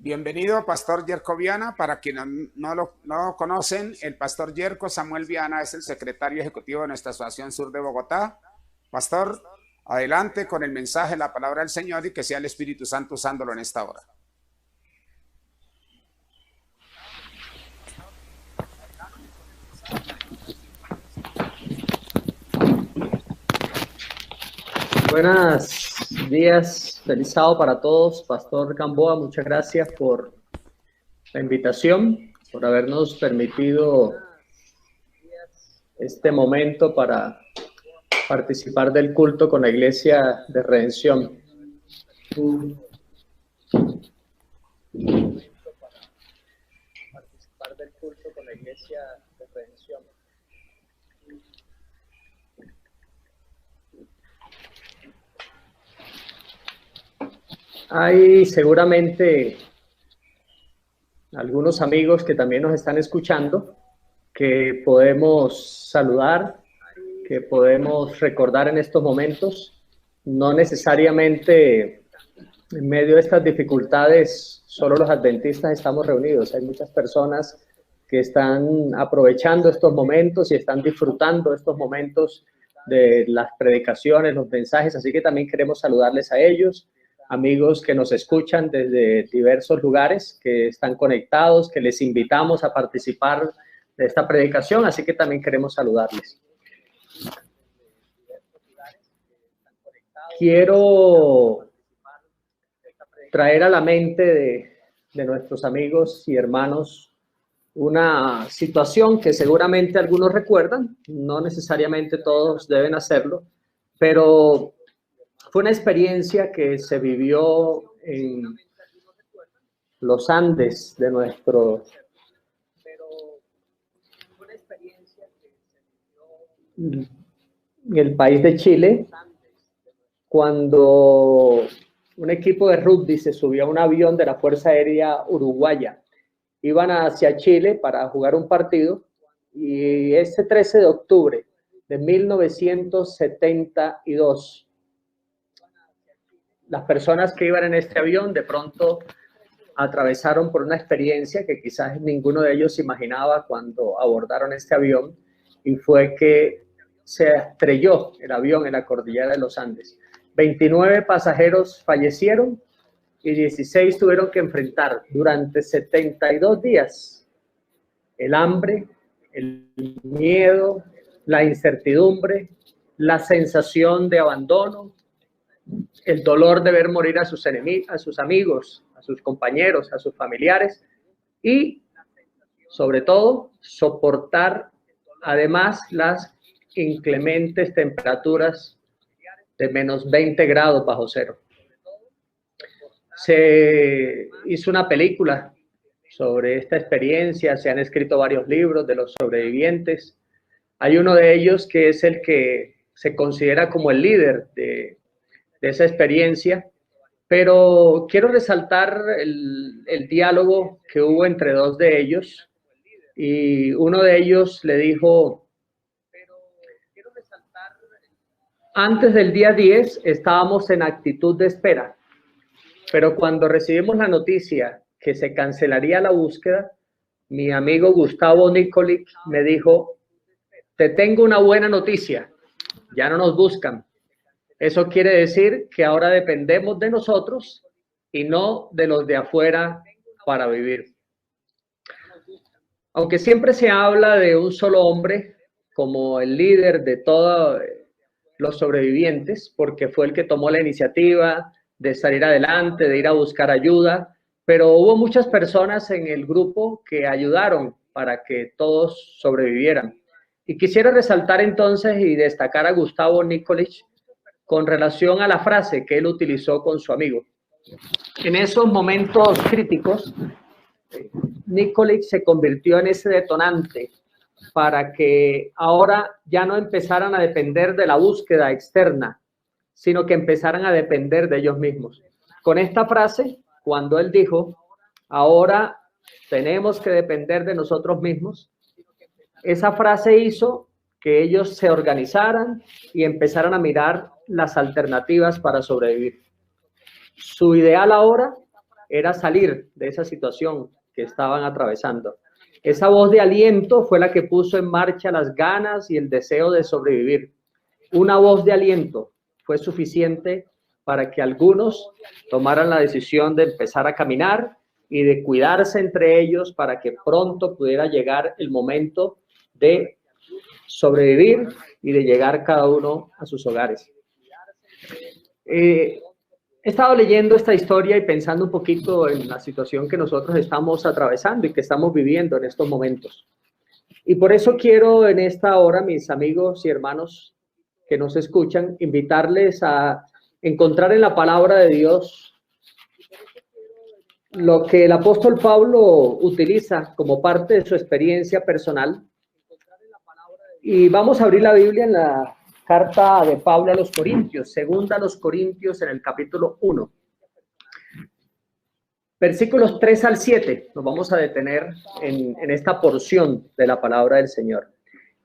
Bienvenido, Pastor Yerko Viana. Para quienes no lo conocen, el Pastor Yerko Samuel Viana es el secretario ejecutivo de nuestra Asociación Sur de Bogotá. Pastor, adelante con el mensaje, la palabra del Señor y que sea el Espíritu Santo usándolo en esta hora. Buenos días, feliz sábado para todos. Pastor Gamboa, muchas gracias por la invitación, por habernos permitido este momento para participar del culto con la Iglesia de Redención. Hay seguramente algunos amigos que también nos están escuchando, que podemos saludar, que podemos recordar en estos momentos. No necesariamente en medio de estas dificultades solo los adventistas estamos reunidos. Hay muchas personas que están aprovechando estos momentos y están disfrutando estos momentos de las predicaciones, los mensajes, así que también queremos saludarles a ellos. Amigos que nos escuchan desde diversos lugares, que están conectados, que les invitamos a participar de esta predicación, así que también queremos saludarles. Quiero traer a la mente de nuestros amigos y hermanos una situación que seguramente algunos recuerdan, no necesariamente todos deben hacerlo, pero fue una experiencia que se vivió en los Andes de en el país de Chile, cuando un equipo de rugby se subió a un avión de la Fuerza Aérea Uruguaya. Iban hacia Chile para jugar un partido y ese 13 de octubre de 1972, las personas que iban en este avión de pronto atravesaron por una experiencia que quizás ninguno de ellos imaginaba cuando abordaron este avión, y fue que se estrelló el avión en la cordillera de los Andes. 29 pasajeros fallecieron y 16 tuvieron que enfrentar durante 72 días el hambre, el miedo, la incertidumbre, la sensación de abandono, el dolor de ver morir a sus enemigos, a sus amigos, a sus compañeros, a sus familiares, y sobre todo soportar además las inclementes temperaturas de menos 20 grados bajo cero. Se hizo una película sobre esta experiencia, se han escrito varios libros de los sobrevivientes. Hay uno de ellos que es el que se considera como el líder de esa experiencia, pero quiero resaltar el diálogo que hubo entre dos de ellos, y uno de ellos le dijo: antes del día 10 estábamos en actitud de espera, pero cuando recibimos la noticia que se cancelaría la búsqueda, mi amigo Gustavo Nikolic me dijo: te tengo una buena noticia, ya no nos buscan. Eso quiere decir que ahora dependemos de nosotros y no de los de afuera para vivir. Aunque siempre se habla de un solo hombre como el líder de todos los sobrevivientes, porque fue el que tomó la iniciativa de salir adelante, de ir a buscar ayuda, pero hubo muchas personas en el grupo que ayudaron para que todos sobrevivieran. Y quisiera resaltar entonces y destacar a Gustavo Nikolic con relación a la frase que él utilizó con su amigo. En esos momentos críticos, Nikolic se convirtió en ese detonante para que ahora ya no empezaran a depender de la búsqueda externa, sino que empezaran a depender de ellos mismos. Con esta frase, cuando él dijo: ahora tenemos que depender de nosotros mismos, esa frase hizo que ellos se organizaran y empezaran a mirar las alternativas para sobrevivir. Su ideal ahora era salir de esa situación que estaban atravesando. Esa voz de aliento fue la que puso en marcha las ganas y el deseo de sobrevivir. Una voz de aliento fue suficiente para que algunos tomaran la decisión de empezar a caminar y de cuidarse entre ellos para que pronto pudiera llegar el momento de sobrevivir y de llegar cada uno a sus hogares. He estado leyendo esta historia y pensando un poquito en la situación que nosotros estamos atravesando y que estamos viviendo en estos momentos. Y por eso quiero en esta hora, mis amigos y hermanos que nos escuchan, invitarles a encontrar en la palabra de Dios lo que el apóstol Pablo utiliza como parte de su experiencia personal. Y vamos a abrir la Biblia en la carta de Pablo a los Corintios, segunda a los Corintios en el capítulo 1. Versículos 3 al 7, nos vamos a detener en esta porción de la palabra del Señor.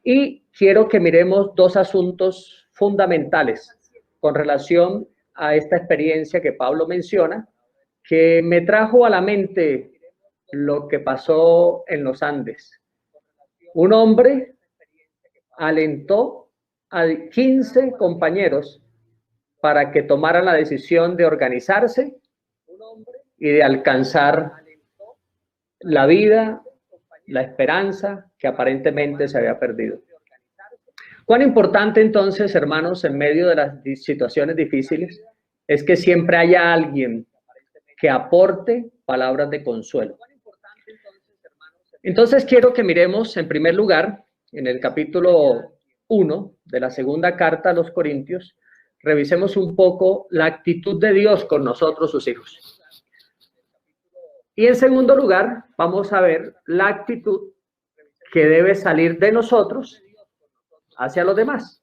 Y quiero que miremos dos asuntos fundamentales con relación a esta experiencia que Pablo menciona, que me trajo a la mente lo que pasó en los Andes. Un hombre alentó a 15 compañeros para que tomaran la decisión de organizarse y de alcanzar la vida, la esperanza que aparentemente se había perdido. Cuán importante entonces, hermanos, en medio de las situaciones difíciles, es que siempre haya alguien que aporte palabras de consuelo. Entonces quiero que miremos en primer lugar, en el capítulo 1 de la segunda carta a los Corintios, revisemos un poco la actitud de Dios con nosotros, sus hijos. Y en segundo lugar, vamos a ver la actitud que debe salir de nosotros hacia los demás,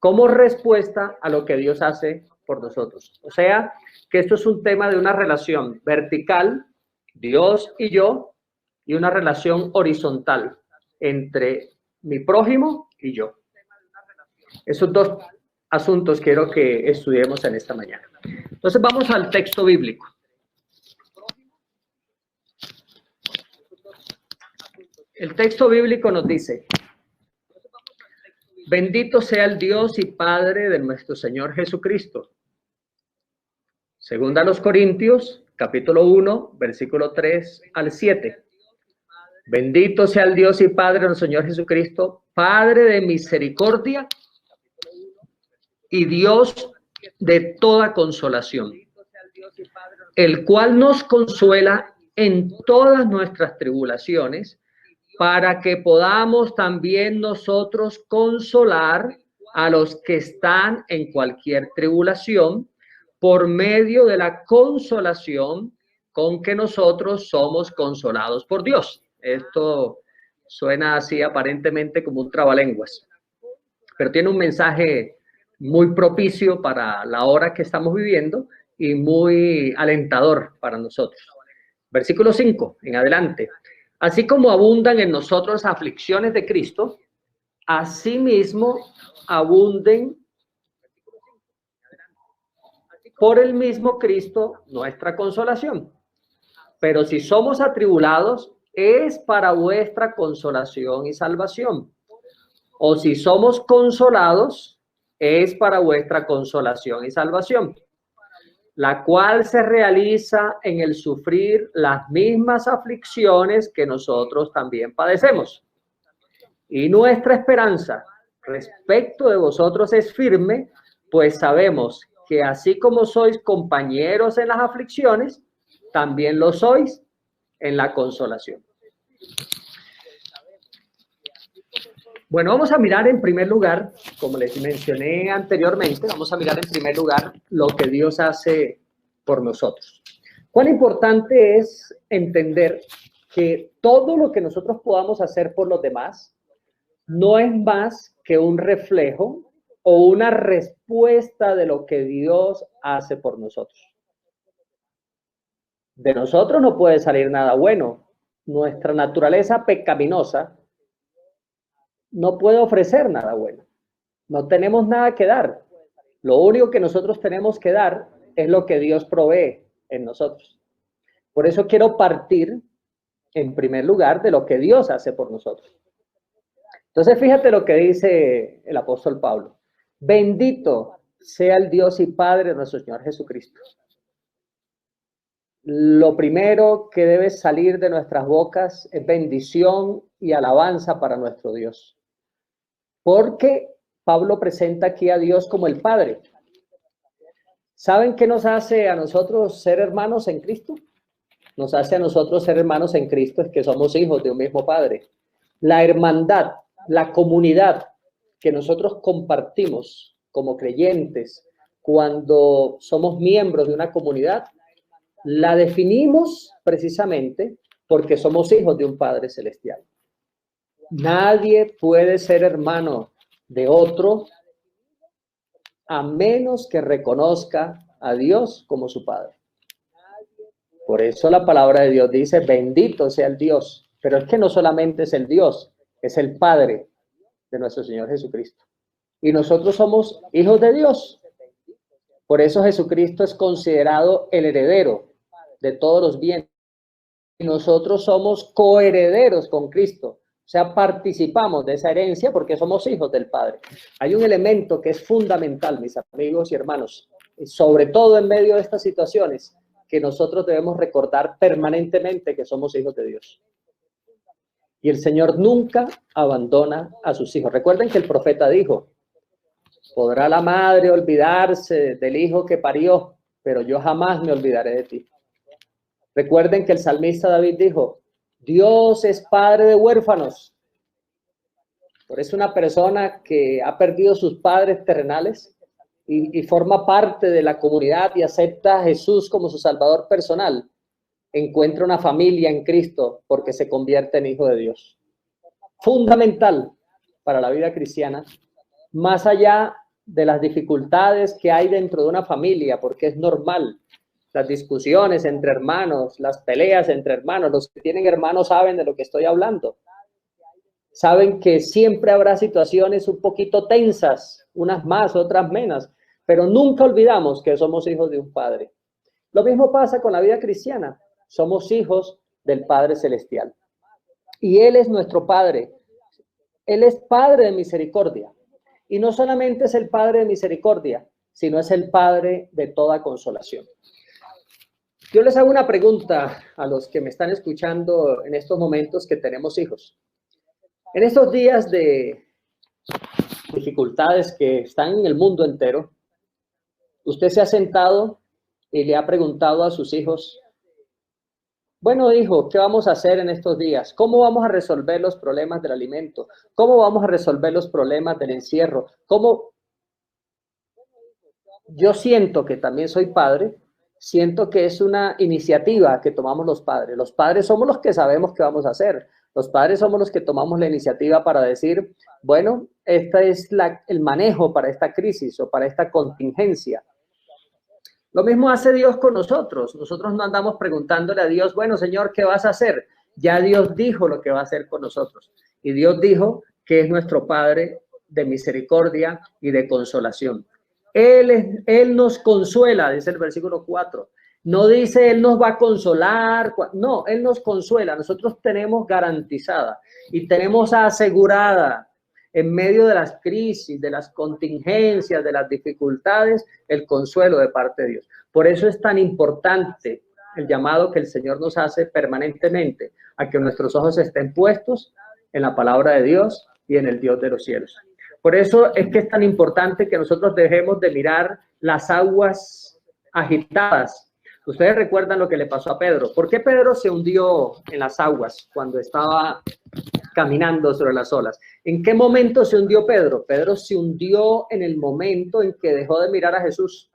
como respuesta a lo que Dios hace por nosotros. O sea, que esto es un tema de una relación vertical, Dios y yo, y una relación horizontal entre mi prójimo y yo. Esos dos asuntos quiero que estudiemos en esta mañana. Entonces vamos al texto bíblico. El texto bíblico nos dice: bendito sea el Dios y Padre de nuestro Señor Jesucristo. Segunda a los Corintios, capítulo 1, versículo 3 al 7. Bendito sea el Dios y Padre de nuestro Señor Jesucristo, Padre de misericordia y Dios de toda consolación, el cual nos consuela en todas nuestras tribulaciones, para que podamos también nosotros consolar a los que están en cualquier tribulación, por medio de la consolación con que nosotros somos consolados por Dios. Esto suena así aparentemente como un trabalenguas, pero tiene un mensaje muy propicio para la hora que estamos viviendo y muy alentador para nosotros. Versículo 5 en adelante. Así como abundan en nosotros aflicciones de Cristo, asimismo abunden por el mismo Cristo nuestra consolación. Pero si somos atribulados, es para vuestra consolación y salvación. O si somos consolados, es para vuestra consolación y salvación, la cual se realiza en el sufrir las mismas aflicciones que nosotros también padecemos. Y nuestra esperanza respecto de vosotros es firme, pues sabemos que así como sois compañeros en las aflicciones, también lo sois en la consolación. Bueno, vamos a mirar en primer lugar, como les mencioné anteriormente, vamos a mirar en primer lugar lo que Dios hace por nosotros. Cuán importante es entender que todo lo que nosotros podamos hacer por los demás no es más que un reflejo o una respuesta de lo que Dios hace por nosotros. De nosotros no puede salir nada bueno. Nuestra naturaleza pecaminosa no puede ofrecer nada bueno. No tenemos nada que dar. Lo único que nosotros tenemos que dar es lo que Dios provee en nosotros. Por eso quiero partir, en primer lugar, de lo que Dios hace por nosotros. Entonces, fíjate lo que dice el apóstol Pablo. Bendito sea el Dios y Padre de nuestro Señor Jesucristo. Lo primero que debe salir de nuestras bocas es bendición y alabanza para nuestro Dios. Porque Pablo presenta aquí a Dios como el Padre. ¿Saben qué nos hace a nosotros ser hermanos en Cristo? Nos hace a nosotros ser hermanos en Cristo, es que somos hijos de un mismo Padre. La hermandad, la comunidad que nosotros compartimos como creyentes cuando somos miembros de una comunidad, la definimos precisamente porque somos hijos de un Padre celestial. Nadie puede ser hermano de otro a menos que reconozca a Dios como su Padre. Por eso la palabra de Dios dice, bendito sea el Dios. Pero es que no solamente es el Dios, es el Padre de nuestro Señor Jesucristo. Y nosotros somos hijos de Dios. Por eso Jesucristo es considerado el heredero de todos los bienes. Y nosotros somos coherederos con Cristo. O sea, participamos de esa herencia porque somos hijos del Padre. Hay un elemento que es fundamental, mis amigos y hermanos, y sobre todo en medio de estas situaciones, que nosotros debemos recordar permanentemente que somos hijos de Dios. Y el Señor nunca abandona a sus hijos. Recuerden que el profeta dijo, podrá la madre olvidarse del hijo que parió, pero yo jamás me olvidaré de ti. Recuerden que el salmista David dijo, Dios es padre de huérfanos. Por eso una persona que ha perdido sus padres terrenales y forma parte de la comunidad y acepta a Jesús como su salvador personal, encuentra una familia en Cristo porque se convierte en hijo de Dios. Fundamental para la vida cristiana, más allá de las dificultades que hay dentro de una familia, porque es normal, las discusiones entre hermanos, las peleas entre hermanos, los que tienen hermanos saben de lo que estoy hablando. Saben que siempre habrá situaciones un poquito tensas, unas más, otras menos, pero nunca olvidamos que somos hijos de un Padre. Lo mismo pasa con la vida cristiana. Somos hijos del Padre Celestial. Y Él es nuestro Padre. Él es Padre de misericordia. Y no solamente es el Padre de misericordia, sino es el Padre de toda consolación. Yo les hago una pregunta a los que me están escuchando en estos momentos que tenemos hijos. En estos días de dificultades que están en el mundo entero, usted se ha sentado y le ha preguntado a sus hijos, bueno, hijo, ¿qué vamos a hacer en estos días? ¿Cómo vamos a resolver los problemas del alimento? ¿Cómo vamos a resolver los problemas del encierro? ¿Cómo? Yo siento que también soy padre, siento que es una iniciativa que tomamos los padres. Los padres somos los que sabemos qué vamos a hacer. Los padres somos los que tomamos la iniciativa para decir, bueno, este es el manejo para esta crisis o para esta contingencia. Lo mismo hace Dios con nosotros. Nosotros no andamos preguntándole a Dios, bueno, Señor, ¿qué vas a hacer? Ya Dios dijo lo que va a hacer con nosotros. Y Dios dijo que es nuestro Padre de misericordia y de consolación. Él nos consuela, dice el versículo 4. No dice Él nos va a consolar. No, Él nos consuela. Nosotros tenemos garantizada y tenemos asegurada en medio de las crisis, de las contingencias, de las dificultades, el consuelo de parte de Dios. Por eso es tan importante el llamado que el Señor nos hace permanentemente a que nuestros ojos estén puestos en la palabra de Dios y en el Dios de los cielos. Por eso es que es tan importante que nosotros dejemos de mirar las aguas agitadas. Ustedes recuerdan lo que le pasó a Pedro. ¿Por qué Pedro se hundió en las aguas cuando estaba caminando sobre las olas? ¿En qué momento se hundió Pedro? Pedro se hundió en el momento en que dejó de mirar a Jesús.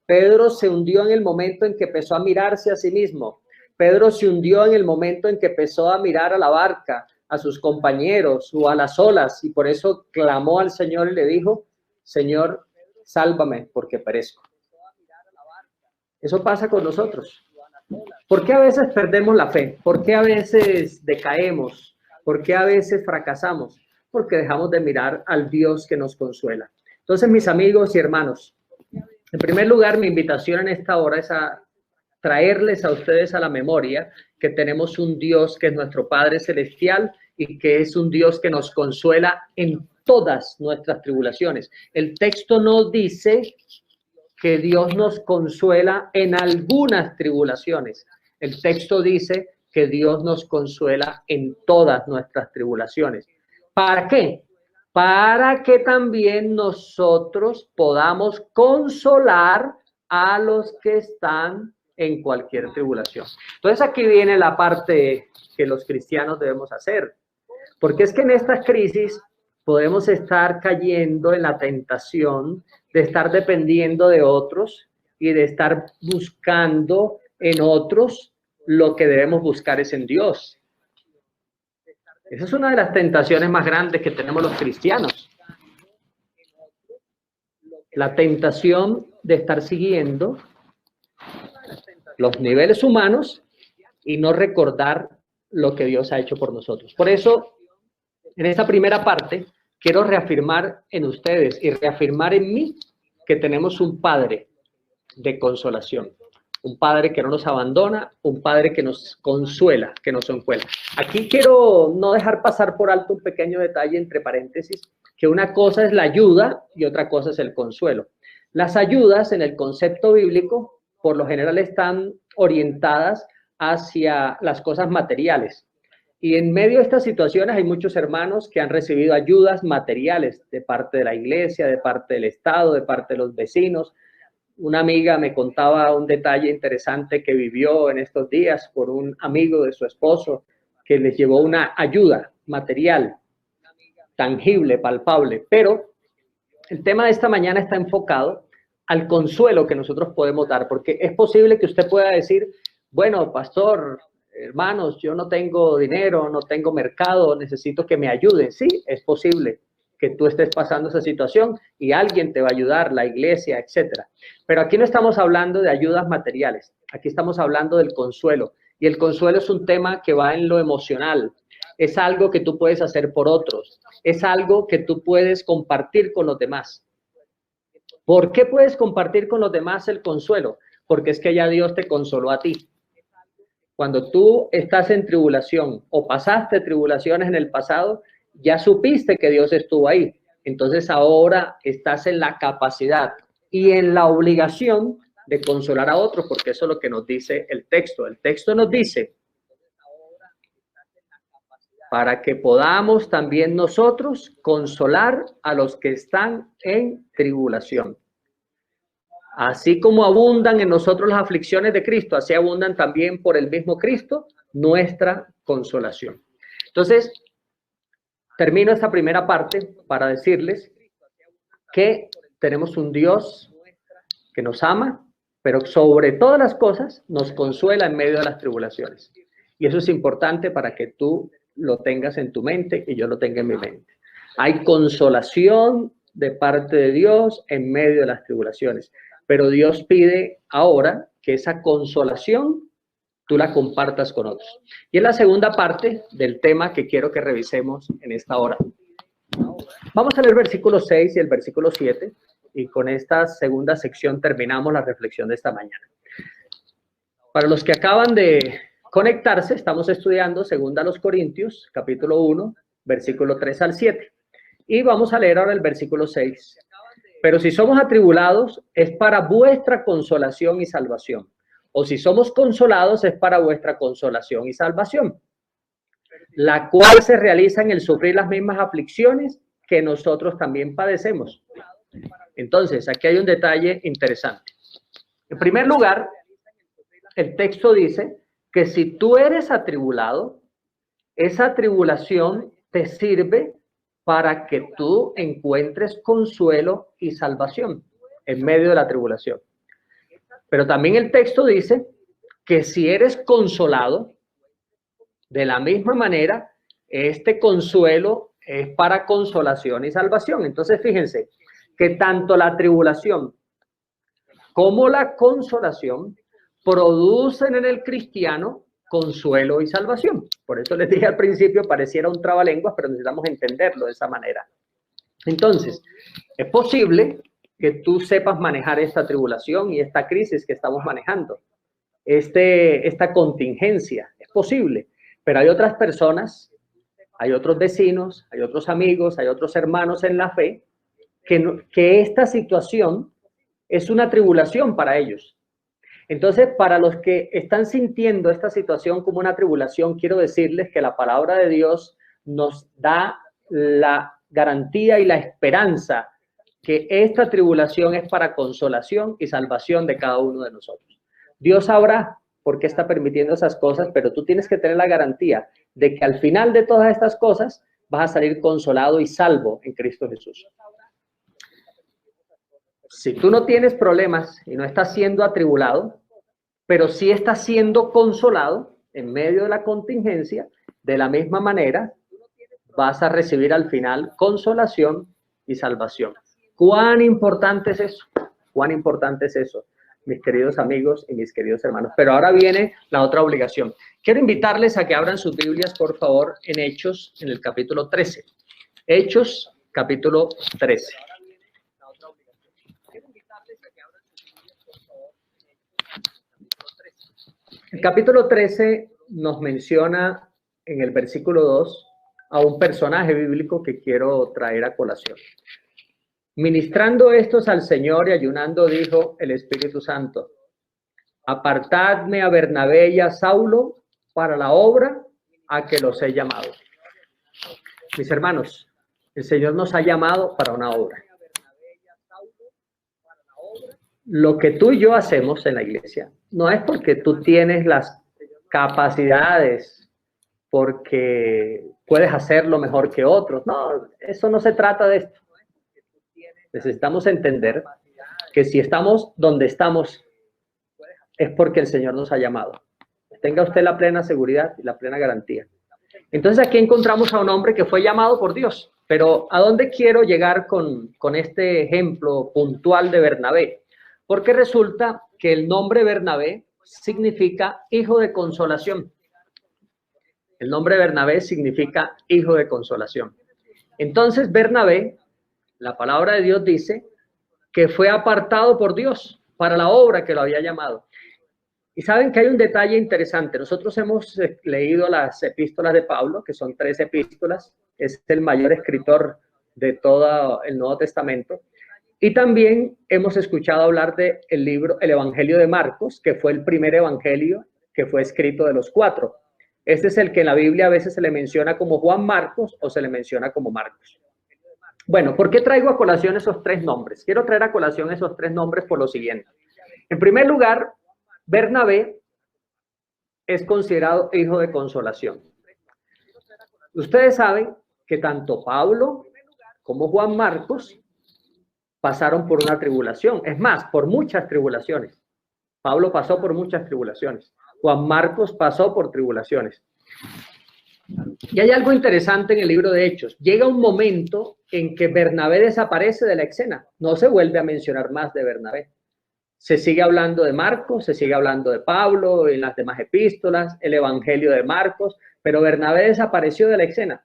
Pedro se hundió en el momento en que empezó a mirarse a sí mismo. Pedro se hundió en el momento en que empezó a mirar a la barca, a sus compañeros o a las olas, y por eso clamó al Señor y le dijo, Señor, sálvame porque perezco. Eso pasa con nosotros. ¿Por qué a veces perdemos la fe? ¿Por qué a veces decaemos? ¿Por qué a veces fracasamos? Porque dejamos de mirar al Dios que nos consuela. Entonces, mis amigos y hermanos, en primer lugar, mi invitación en esta hora es a traerles a ustedes a la memoria que tenemos un Dios que es nuestro Padre Celestial y que es un Dios que nos consuela en todas nuestras tribulaciones. El texto no dice que Dios nos consuela en algunas tribulaciones. El texto dice que Dios nos consuela en todas nuestras tribulaciones. ¿Para qué? Para que también nosotros podamos consolar a los que están en cualquier tribulación. Entonces aquí viene la parte que los cristianos debemos hacer, porque es que en estas crisis podemos estar cayendo en la tentación de estar dependiendo de otros y de estar buscando en otros lo que debemos buscar es en Dios. Esa es una de las tentaciones más grandes que tenemos los cristianos. La tentación de estar siguiendo los niveles humanos y no recordar lo que Dios ha hecho por nosotros. Por eso, en esta primera parte, quiero reafirmar en ustedes y reafirmar en mí que tenemos un Padre de consolación, un Padre que no nos abandona, un Padre que nos consuela, que nos consuela. Aquí quiero no dejar pasar por alto un pequeño detalle entre paréntesis, que una cosa es la ayuda y otra cosa es el consuelo. Las ayudas en el concepto bíblico, por lo general, están orientadas hacia las cosas materiales. Y en medio de estas situaciones hay muchos hermanos que han recibido ayudas materiales de parte de la iglesia, de parte del Estado, de parte de los vecinos. Una amiga me contaba un detalle interesante que vivió en estos días por un amigo de su esposo que les llevó una ayuda material, tangible, palpable. Pero el tema de esta mañana está enfocado al consuelo que nosotros podemos dar, porque es posible que usted pueda decir, bueno, pastor, hermanos, yo no tengo dinero, no tengo mercado, necesito que me ayuden. Sí, es posible que tú estés pasando esa situación y alguien te va a ayudar, la iglesia, etcétera. Pero aquí no estamos hablando de ayudas materiales, aquí estamos hablando del consuelo. Y el consuelo es un tema que va en lo emocional, es algo que tú puedes hacer por otros, es algo que tú puedes compartir con los demás. ¿Por qué puedes compartir con los demás el consuelo? Porque es que ya Dios te consoló a ti. Cuando tú estás en tribulación o pasaste tribulaciones en el pasado, ya supiste que Dios estuvo ahí. Entonces ahora estás en la capacidad y en la obligación de consolar a otros, porque eso es lo que nos dice el texto. El texto nos dice, para que podamos también nosotros consolar a los que están en tribulación. Así como abundan en nosotros las aflicciones de Cristo, así abundan también por el mismo Cristo nuestra consolación. Entonces, termino esta primera parte para decirles que tenemos un Dios que nos ama, pero sobre todas las cosas nos consuela en medio de las tribulaciones. Y eso es importante para que tú lo tengas en tu mente y yo lo tenga en mi mente. Hay consolación de parte de Dios en medio de las tribulaciones, pero Dios pide ahora que esa consolación tú la compartas con otros. Y es la segunda parte del tema que quiero que revisemos en esta hora. Vamos a leer el versículo 6 y el versículo 7, y con esta segunda sección terminamos la reflexión de esta mañana. Para los que acaban de conectarse, estamos estudiando 2 Corintios, capítulo 1, versículo 3 al 7. Y vamos a leer ahora el versículo 6. Pero si somos atribulados, es para vuestra consolación y salvación. O si somos consolados, es para vuestra consolación y salvación, la cual se realiza en el sufrir las mismas aflicciones que nosotros también padecemos. Entonces, aquí hay un detalle interesante. En primer lugar, el texto dice que si tú eres atribulado, esa tribulación te sirve para que tú encuentres consuelo y salvación en medio de la tribulación. Pero también el texto dice que si eres consolado, de la misma manera, este consuelo es para consolación y salvación. Entonces, fíjense que tanto la tribulación como la consolación producen en el cristiano consuelo y salvación. Por eso les dije al principio, pareciera un trabalenguas, pero necesitamos entenderlo de esa manera. Entonces, es posible que tú sepas manejar esta tribulación y esta crisis que estamos manejando. esta contingencia. Es posible, pero hay otras personas, hay otros vecinos, hay otros amigos, hay otros hermanos en la fe que esta situación es una tribulación para ellos. Entonces, para los que están sintiendo esta situación como una tribulación, quiero decirles que la palabra de Dios nos da la garantía y la esperanza que esta tribulación es para consolación y salvación de cada uno de nosotros. Dios sabrá por qué está permitiendo esas cosas, pero tú tienes que tener la garantía de que al final de todas estas cosas vas a salir consolado y salvo en Cristo Jesús. Si tú no tienes problemas y no estás siendo atribulado, pero sí estás siendo consolado en medio de la contingencia, de la misma manera vas a recibir al final consolación y salvación. ¿Cuán importante es eso? ¿Cuán importante es eso, mis queridos amigos y mis queridos hermanos? Pero ahora viene la otra obligación. Quiero invitarles a que abran sus Biblias, por favor, en Hechos, en el capítulo 13. Hechos, capítulo 13. El capítulo 13 nos menciona en el versículo 2 a un personaje bíblico que quiero traer a colación. Ministrando estos al Señor y ayunando, dijo el Espíritu Santo: apartadme a Bernabé y a Saulo para la obra a que los he llamado. Mis hermanos, el Señor nos ha llamado para una obra. Lo que tú y yo hacemos en la iglesia no es porque tú tienes las capacidades, porque puedes hacerlo mejor que otros. No, eso no se trata de esto. Necesitamos entender que si estamos donde estamos es porque el Señor nos ha llamado. Tenga usted la plena seguridad y la plena garantía. Entonces aquí encontramos a un hombre que fue llamado por Dios. Pero ¿a dónde quiero llegar con este ejemplo puntual de Bernabé? Porque resulta que el nombre Bernabé significa hijo de consolación. El nombre Bernabé significa hijo de consolación. Entonces Bernabé, la palabra de Dios dice que fue apartado por Dios para la obra que lo había llamado. Y saben que hay un detalle interesante. Nosotros hemos leído las epístolas de Pablo, que son 3 epístolas. Es el mayor escritor de todo el Nuevo Testamento. Y también hemos escuchado hablar del libro, el Evangelio de Marcos, que fue el primer evangelio que fue escrito de los 4. Este es el que en la Biblia a veces se le menciona como Juan Marcos o se le menciona como Marcos. Bueno, ¿por qué traigo a colación esos 3 nombres? Quiero traer a colación esos 3 nombres por lo siguiente. En primer lugar, Bernabé es considerado hijo de consolación. Ustedes saben que tanto Pablo como Juan Marcos pasaron por una tribulación. Es más, por muchas tribulaciones. Pablo pasó por muchas tribulaciones. Juan Marcos pasó por tribulaciones. Y hay algo interesante en el libro de Hechos. Llega un momento en que Bernabé desaparece de la escena. No se vuelve a mencionar más de Bernabé. Se sigue hablando de Marcos, se sigue hablando de Pablo en las demás epístolas, el Evangelio de Marcos, pero Bernabé desapareció de la escena.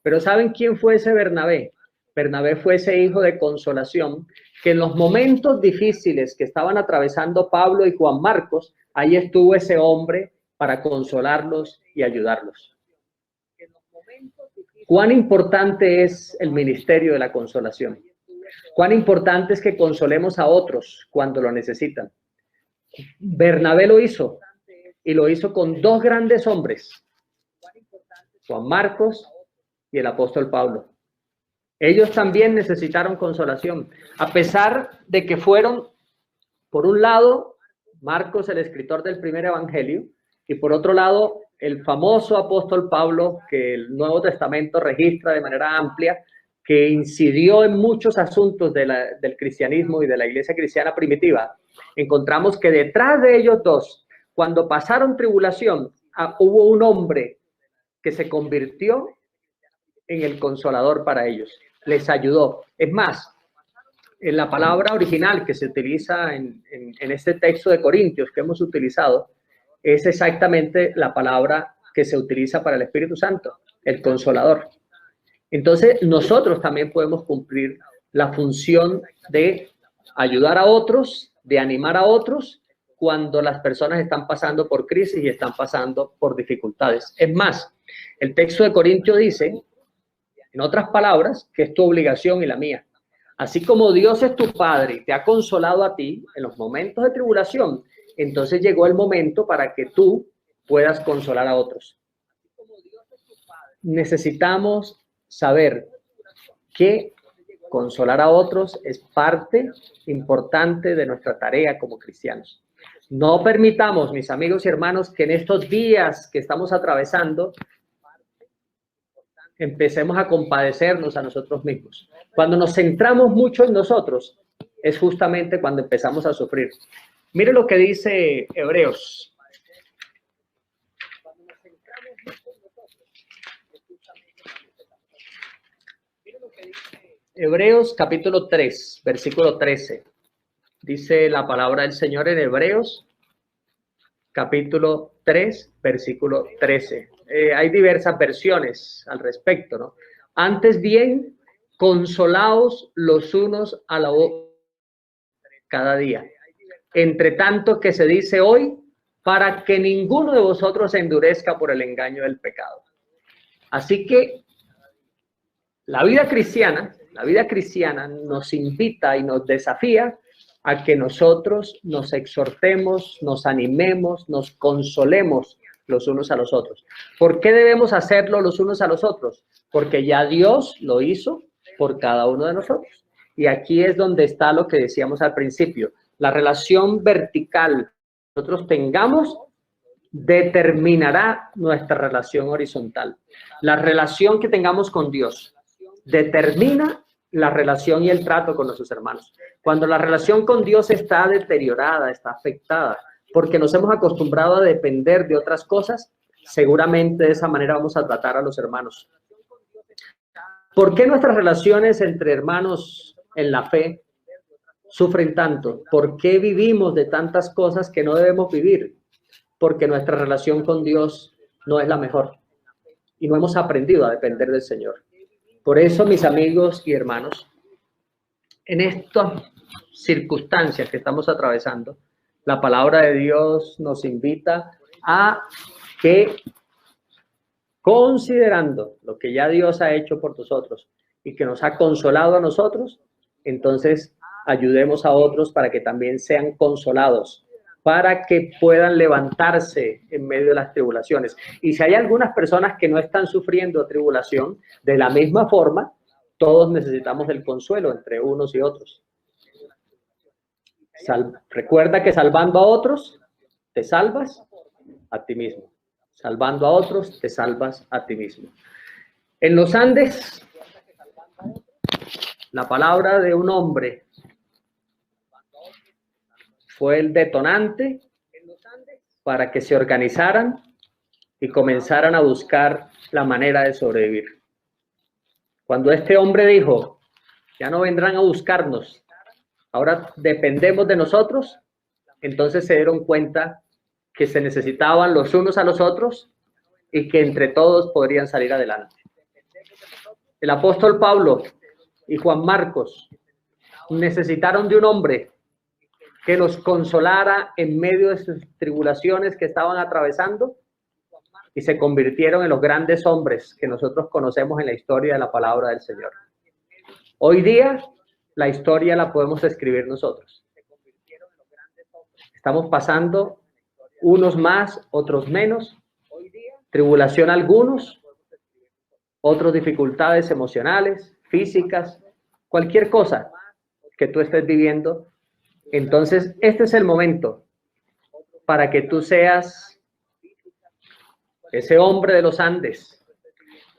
Pero ¿saben quién fue ese Bernabé? Bernabé fue ese hijo de consolación que en los momentos difíciles que estaban atravesando Pablo y Juan Marcos, ahí estuvo ese hombre para consolarlos y ayudarlos. ¿Cuán importante es el ministerio de la consolación? ¿Cuán importante es que consolemos a otros cuando lo necesitan? Bernabé lo hizo y lo hizo con 2 grandes hombres, Juan Marcos y el apóstol Pablo. Ellos también necesitaron consolación, a pesar de que fueron, por un lado, Marcos, el escritor del primer evangelio, y por otro lado, el famoso apóstol Pablo, que el Nuevo Testamento registra de manera amplia, que incidió en muchos asuntos del cristianismo y de la iglesia cristiana primitiva. Encontramos que detrás de ellos 2, cuando pasaron tribulación, hubo un hombre que se convirtió en el consolador para ellos. Les ayudó. Es más, en la palabra original que se utiliza en este texto de Corintios que hemos utilizado, es exactamente la palabra que se utiliza para el Espíritu Santo, el consolador. Entonces, nosotros también podemos cumplir la función de ayudar a otros, de animar a otros, cuando las personas están pasando por crisis y están pasando por dificultades. Es más, el texto de Corintios dice, en otras palabras, que es tu obligación y la mía. Así como Dios es tu Padre y te ha consolado a ti en los momentos de tribulación, entonces llegó el momento para que tú puedas consolar a otros. Necesitamos saber que consolar a otros es parte importante de nuestra tarea como cristianos. No permitamos, mis amigos y hermanos, que en estos días que estamos atravesando empecemos a compadecernos a nosotros mismos. Cuando nos centramos mucho en nosotros, es justamente cuando empezamos a sufrir. Mire lo que dice Hebreos. Hebreos capítulo 3, versículo 13. Dice la palabra del Señor en Hebreos capítulo 3, versículo 13. Hay diversas versiones al respecto, ¿no? Antes bien, consolaos los unos a la otra cada día. Entre tanto que se dice hoy, para que ninguno de vosotros se endurezca por el engaño del pecado. Así que la vida cristiana nos invita y nos desafía a que nosotros nos exhortemos, nos animemos, nos consolemos los unos a los otros. ¿Por qué debemos hacerlo los unos a los otros? Porque ya Dios lo hizo por cada uno de nosotros. Y aquí es donde está lo que decíamos al principio. La relación vertical que nosotros tengamos determinará nuestra relación horizontal. La relación que tengamos con Dios determina la relación y el trato con nuestros hermanos. Cuando la relación con Dios está deteriorada, está afectada, porque nos hemos acostumbrado a depender de otras cosas, seguramente de esa manera vamos a tratar a los hermanos. ¿Por qué nuestras relaciones entre hermanos en la fe sufren tanto? ¿Por qué vivimos de tantas cosas que no debemos vivir? Porque nuestra relación con Dios no es la mejor y no hemos aprendido a depender del Señor. Por eso, mis amigos y hermanos, en estas circunstancias que estamos atravesando, la palabra de Dios nos invita a que, considerando lo que ya Dios ha hecho por nosotros y que nos ha consolado a nosotros, entonces ayudemos a otros para que también sean consolados, para que puedan levantarse en medio de las tribulaciones. Y si hay algunas personas que no están sufriendo tribulación, de la misma forma, todos necesitamos el consuelo entre unos y otros. Recuerda que salvando a otros, te salvas a ti mismo. Salvando a otros, te salvas a ti mismo. En los Andes, la palabra de un hombre fue el detonante para que se organizaran y comenzaran a buscar la manera de sobrevivir. Cuando este hombre dijo, ya no vendrán a buscarnos, ahora dependemos de nosotros, entonces se dieron cuenta que se necesitaban los unos a los otros y que entre todos podrían salir adelante. El apóstol Pablo y Juan Marcos necesitaron de un hombre que los consolara en medio de sus tribulaciones que estaban atravesando y se convirtieron en los grandes hombres que nosotros conocemos en la historia de la palabra del Señor. Hoy día, la historia la podemos escribir nosotros. Estamos pasando unos más, otros menos, tribulación algunos, otros dificultades emocionales, físicas, cualquier cosa que tú estés viviendo. Entonces, este es el momento para que tú seas ese hombre de los Andes,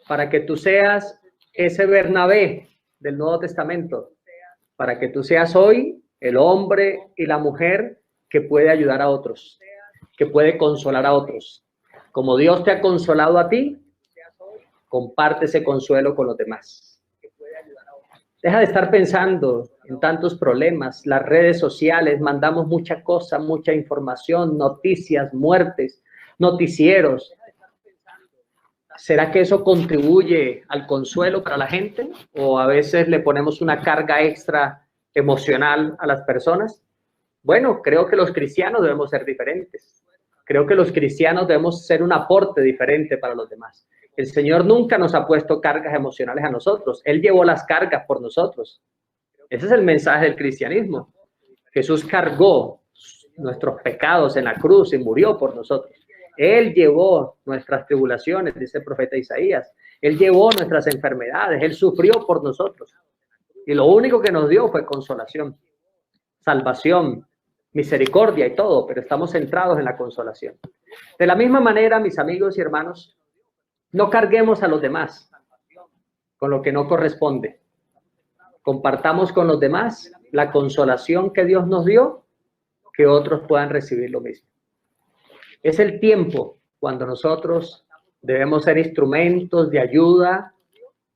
para que tú seas ese Bernabé del Nuevo Testamento, para que tú seas hoy el hombre y la mujer que puede ayudar a otros, que puede consolar a otros. Como Dios te ha consolado a ti, comparte ese consuelo con los demás. Deja de estar pensando en tantos problemas, las redes sociales, mandamos mucha cosa, mucha información, noticias, muertes, noticieros. ¿Será que eso contribuye al consuelo para la gente? ¿O a veces le ponemos una carga extra emocional a las personas? Bueno, creo que los cristianos debemos ser diferentes. Creo que los cristianos debemos ser un aporte diferente para los demás. El Señor nunca nos ha puesto cargas emocionales a nosotros. Él llevó las cargas por nosotros. Ese es el mensaje del cristianismo. Jesús cargó nuestros pecados en la cruz y murió por nosotros. Él llevó nuestras tribulaciones, dice el profeta Isaías. Él llevó nuestras enfermedades. Él sufrió por nosotros. Y lo único que nos dio fue consolación, salvación, misericordia y todo, pero estamos centrados en la consolación. De la misma manera, mis amigos y hermanos, no carguemos a los demás con lo que no corresponde. Compartamos con los demás la consolación que Dios nos dio, que otros puedan recibir lo mismo. Es el tiempo cuando nosotros debemos ser instrumentos de ayuda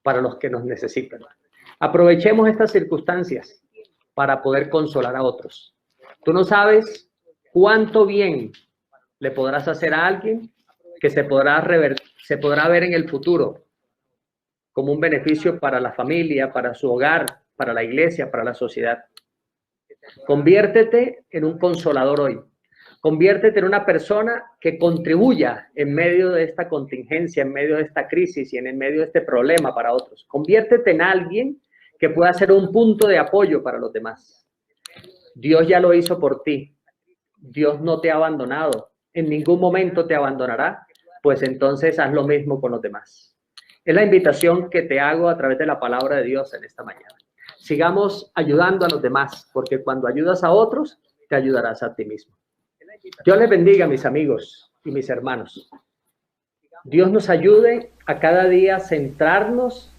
para los que nos necesitan. Aprovechemos estas circunstancias para poder consolar a otros. Tú no sabes cuánto bien le podrás hacer a alguien que se podrá ver en el futuro como un beneficio para la familia, para su hogar, para la iglesia, para la sociedad. Conviértete en un consolador hoy. Conviértete en una persona que contribuya en medio de esta contingencia, en medio de esta crisis y en medio de este problema para otros. Conviértete en alguien que pueda ser un punto de apoyo para los demás. Dios ya lo hizo por ti. Dios no te ha abandonado. En ningún momento te abandonará. Pues entonces haz lo mismo con los demás. Es la invitación que te hago a través de la palabra de Dios en esta mañana. Sigamos ayudando a los demás, porque cuando ayudas a otros, te ayudarás a ti mismo. Dios les bendiga, mis amigos y mis hermanos. Dios nos ayude a cada día centrarnos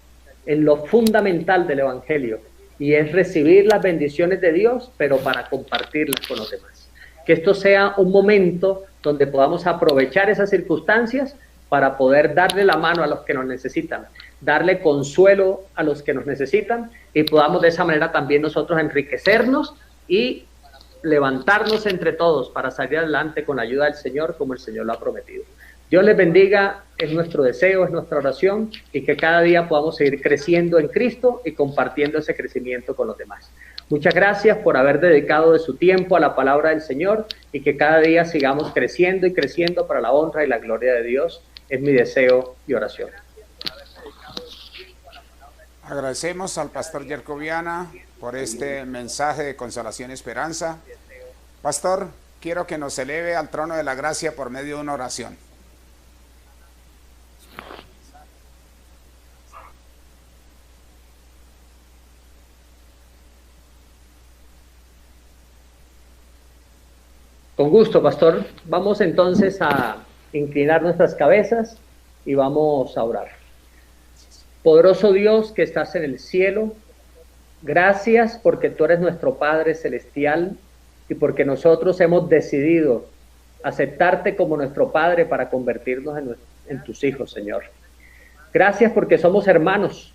en lo fundamental del Evangelio, y es recibir las bendiciones de Dios, pero para compartirlas con los demás. Que esto sea un momento donde podamos aprovechar esas circunstancias para poder darle la mano a los que nos necesitan, darle consuelo a los que nos necesitan, y podamos de esa manera también nosotros enriquecernos y levantarnos entre todos para salir adelante con la ayuda del Señor, como el Señor lo ha prometido. Dios les bendiga, es nuestro deseo, es nuestra oración, y que cada día podamos seguir creciendo en Cristo y compartiendo ese crecimiento con los demás. Muchas gracias por haber dedicado de su tiempo a la palabra del Señor, y que cada día sigamos creciendo y creciendo para la honra y la gloria de Dios. Es mi deseo y oración. Agradecemos al pastor Yerko Viana por este mensaje de consolación y esperanza. Pastor, quiero que nos eleve al trono de la gracia por medio de una oración. Con gusto, pastor. Vamos entonces a inclinar nuestras cabezas y vamos a orar. Poderoso Dios que estás en el cielo, gracias porque tú eres nuestro Padre Celestial y porque nosotros hemos decidido aceptarte como nuestro Padre para convertirnos en tus hijos, Señor. Gracias porque somos hermanos,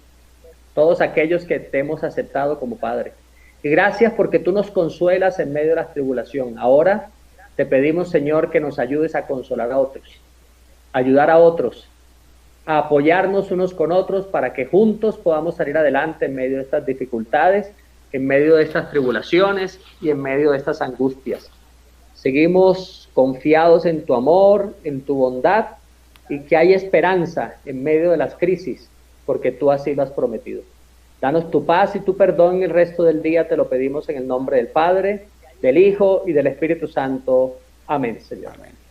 todos aquellos que te hemos aceptado como Padre. Y gracias porque tú nos consuelas en medio de la tribulación. Ahora te pedimos, Señor, que nos ayudes a consolar a otros, ayudar a otros, a apoyarnos unos con otros para que juntos podamos salir adelante en medio de estas dificultades, en medio de estas tribulaciones y en medio de estas angustias. Seguimos confiados en tu amor, en tu bondad, y que hay esperanza en medio de las crisis, porque tú así lo has prometido. Danos tu paz y tu perdón el resto del día, te lo pedimos en el nombre del Padre, del Hijo y del Espíritu Santo. Amén, Señor. Amén.